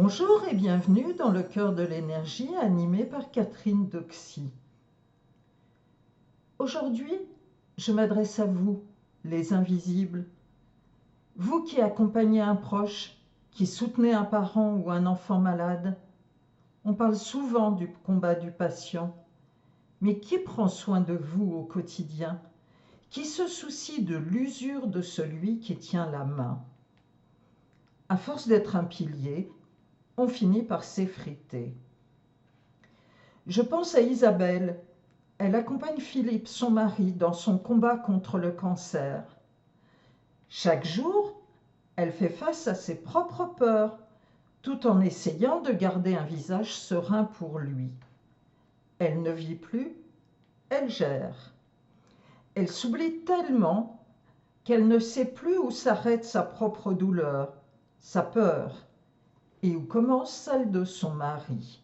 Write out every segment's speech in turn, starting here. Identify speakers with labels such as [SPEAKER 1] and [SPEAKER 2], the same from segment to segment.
[SPEAKER 1] Bonjour et bienvenue dans le cœur de l'énergie animé par Catherine Doxy. Aujourd'hui, je m'adresse à vous, les invisibles. Vous qui accompagnez un proche, qui soutenez un parent ou un enfant malade. On parle souvent du combat du patient, mais qui prend soin de vous au quotidien? Qui se soucie de l'usure de celui qui tient la main? À force d'être un pilier, on finit par s'effriter. Je pense à Isabelle. Elle accompagne Philippe, son mari, dans son combat contre le cancer. Chaque jour, elle fait face à ses propres peurs, tout en essayant de garder un visage serein pour lui. Elle ne vit plus, elle gère. Elle s'oublie tellement qu'elle ne sait plus où s'arrête sa propre douleur, sa peur, et où commence celle de son mari.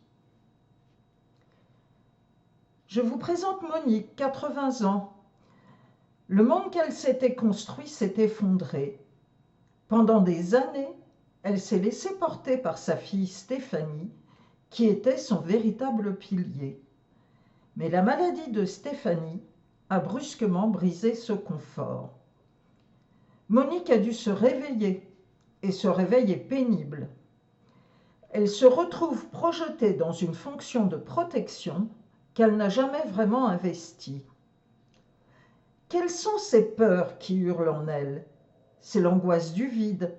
[SPEAKER 1] Je vous présente Monique, 80 ans. Le monde qu'elle s'était construit s'est effondré. Pendant des années, elle s'est laissée porter par sa fille Stéphanie, qui était son véritable pilier. Mais la maladie de Stéphanie a brusquement brisé ce confort. Monique a dû se réveiller, et ce réveil est pénible. Elle se retrouve projetée dans une fonction de protection qu'elle n'a jamais vraiment investie. Quelles sont ces peurs qui hurlent en elle? C'est l'angoisse du vide.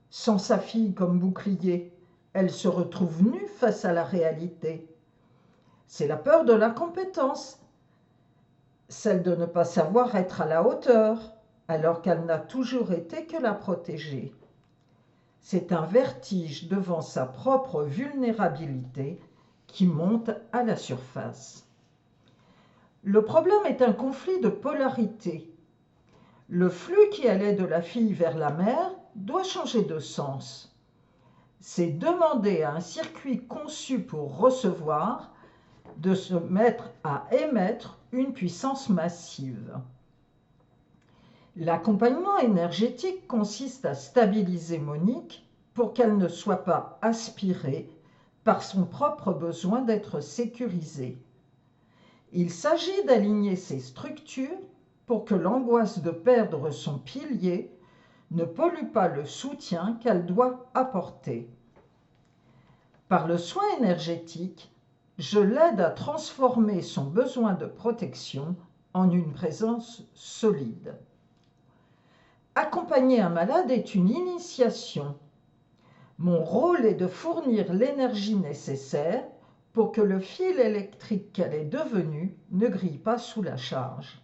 [SPEAKER 1] Sans sa fille comme bouclier, elle se retrouve nue face à la réalité. C'est la peur de l'incompétence, celle de ne pas savoir être à la hauteur, alors qu'elle n'a toujours été que la protégée. C'est un vertige devant sa propre vulnérabilité qui monte à la surface. Le problème est un conflit de polarité. Le flux qui allait de la fille vers la mère doit changer de sens. C'est demander à un circuit conçu pour recevoir de se mettre à émettre une puissance massive. L'accompagnement énergétique consiste à stabiliser Monique pour qu'elle ne soit pas aspirée par son propre besoin d'être sécurisée. Il s'agit d'aligner ces structures pour que l'angoisse de perdre son pilier ne pollue pas le soutien qu'elle doit apporter. Par le soin énergétique, je l'aide à transformer son besoin de protection en une présence solide. Accompagner un malade est une initiation. Mon rôle est de fournir l'énergie nécessaire pour que le fil électrique qu'elle est devenue ne grille pas sous la charge.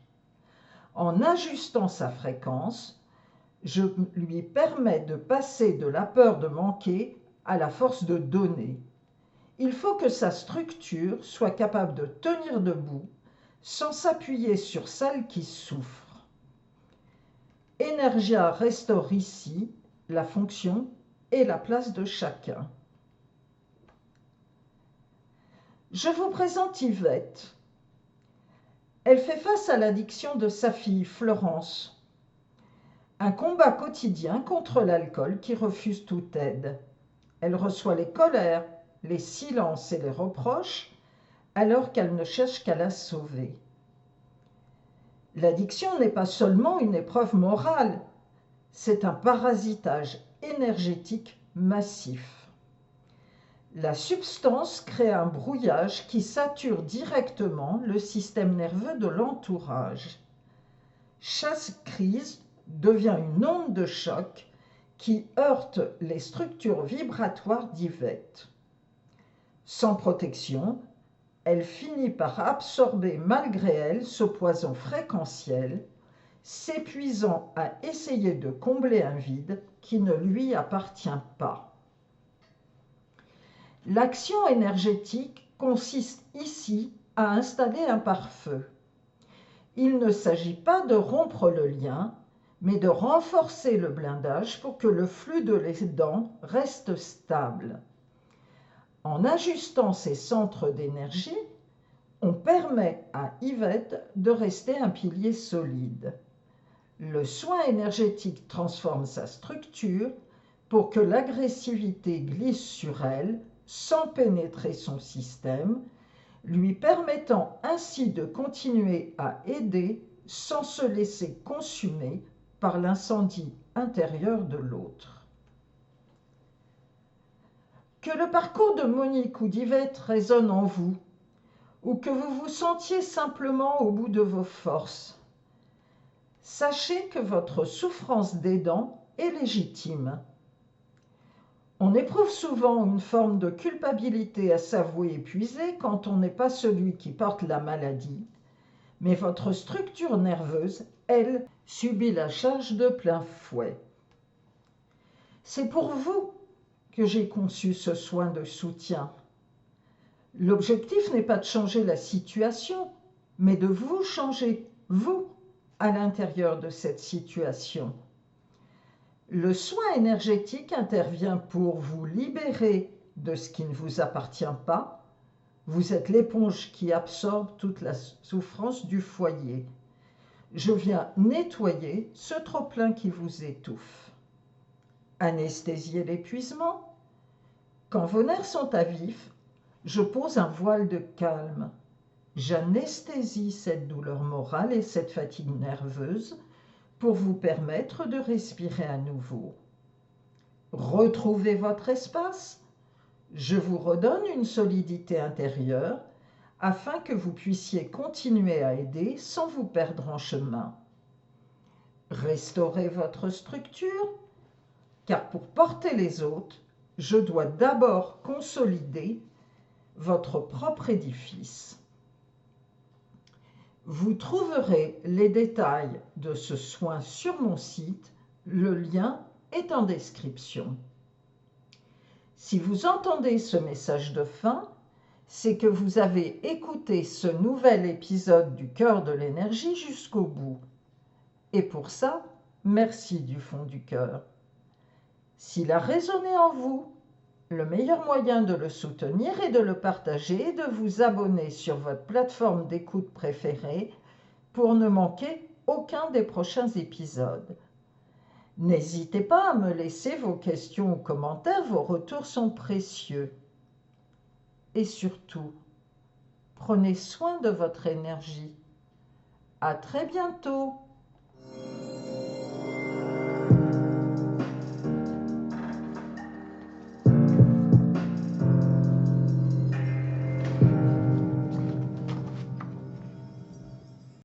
[SPEAKER 1] En ajustant sa fréquence, je lui permets de passer de la peur de manquer à la force de donner. Il faut que sa structure soit capable de tenir debout sans s'appuyer sur celle qui souffre. Energia restaure ici la fonction et la place de chacun. Je vous présente Yvette. Elle fait face à l'addiction de sa fille Florence. Un combat quotidien contre l'alcool qui refuse toute aide. Elle reçoit les colères, les silences et les reproches alors qu'elle ne cherche qu'à la sauver. L'addiction n'est pas seulement une épreuve morale, c'est un parasitage énergétique massif. La substance crée un brouillage qui sature directement le système nerveux de l'entourage. Chaque crise devient une onde de choc qui heurte les structures vibratoires d'Yvette. Sans protection, elle finit par absorber malgré elle ce poison fréquentiel, s'épuisant à essayer de combler un vide qui ne lui appartient pas. L'action énergétique consiste ici à installer un pare-feu. Il ne s'agit pas de rompre le lien, mais de renforcer le blindage pour que le flux de l'aidant reste stable. En ajustant ces centres d'énergie, on permet à Yvette de rester un pilier solide. Le soin énergétique transforme sa structure pour que l'agressivité glisse sur elle sans pénétrer son système, lui permettant ainsi de continuer à aider sans se laisser consumer par l'incendie intérieur de l'autre. Que le parcours de Monique ou d'Yvette résonne en vous, ou que vous vous sentiez simplement au bout de vos forces, sachez que votre souffrance d'aidant est légitime. On éprouve souvent une forme de culpabilité à s'avouer épuisé quand on n'est pas celui qui porte la maladie, mais votre structure nerveuse, elle, subit la charge de plein fouet. C'est pour vous que j'ai conçu ce soin de soutien. L'objectif n'est pas de changer la situation, mais de vous changer, vous, à l'intérieur de cette situation. Le soin énergétique intervient pour vous libérer de ce qui ne vous appartient pas. Vous êtes l'éponge qui absorbe toute la souffrance du foyer. Je viens nettoyer ce trop-plein qui vous étouffe. Anesthésier l'épuisement. Quand vos nerfs sont à vif, je pose un voile de calme. J'anesthésie cette douleur morale et cette fatigue nerveuse pour vous permettre de respirer à nouveau. Retrouvez votre espace. Je vous redonne une solidité intérieure afin que vous puissiez continuer à aider sans vous perdre en chemin. Restaurez votre structure, car pour porter les autres, je dois d'abord consolider votre propre édifice. Vous trouverez les détails de ce soin sur mon site, le lien est en description. Si vous entendez ce message de fin, c'est que vous avez écouté ce nouvel épisode du Cœur de l'énergie jusqu'au bout. Et pour ça, merci du fond du cœur. S'il a résonné en vous, le meilleur moyen de le soutenir est de le partager et de vous abonner sur votre plateforme d'écoute préférée pour ne manquer aucun des prochains épisodes. N'hésitez pas à me laisser vos questions ou commentaires, vos retours sont précieux. Et surtout, prenez soin de votre énergie. À très bientôt!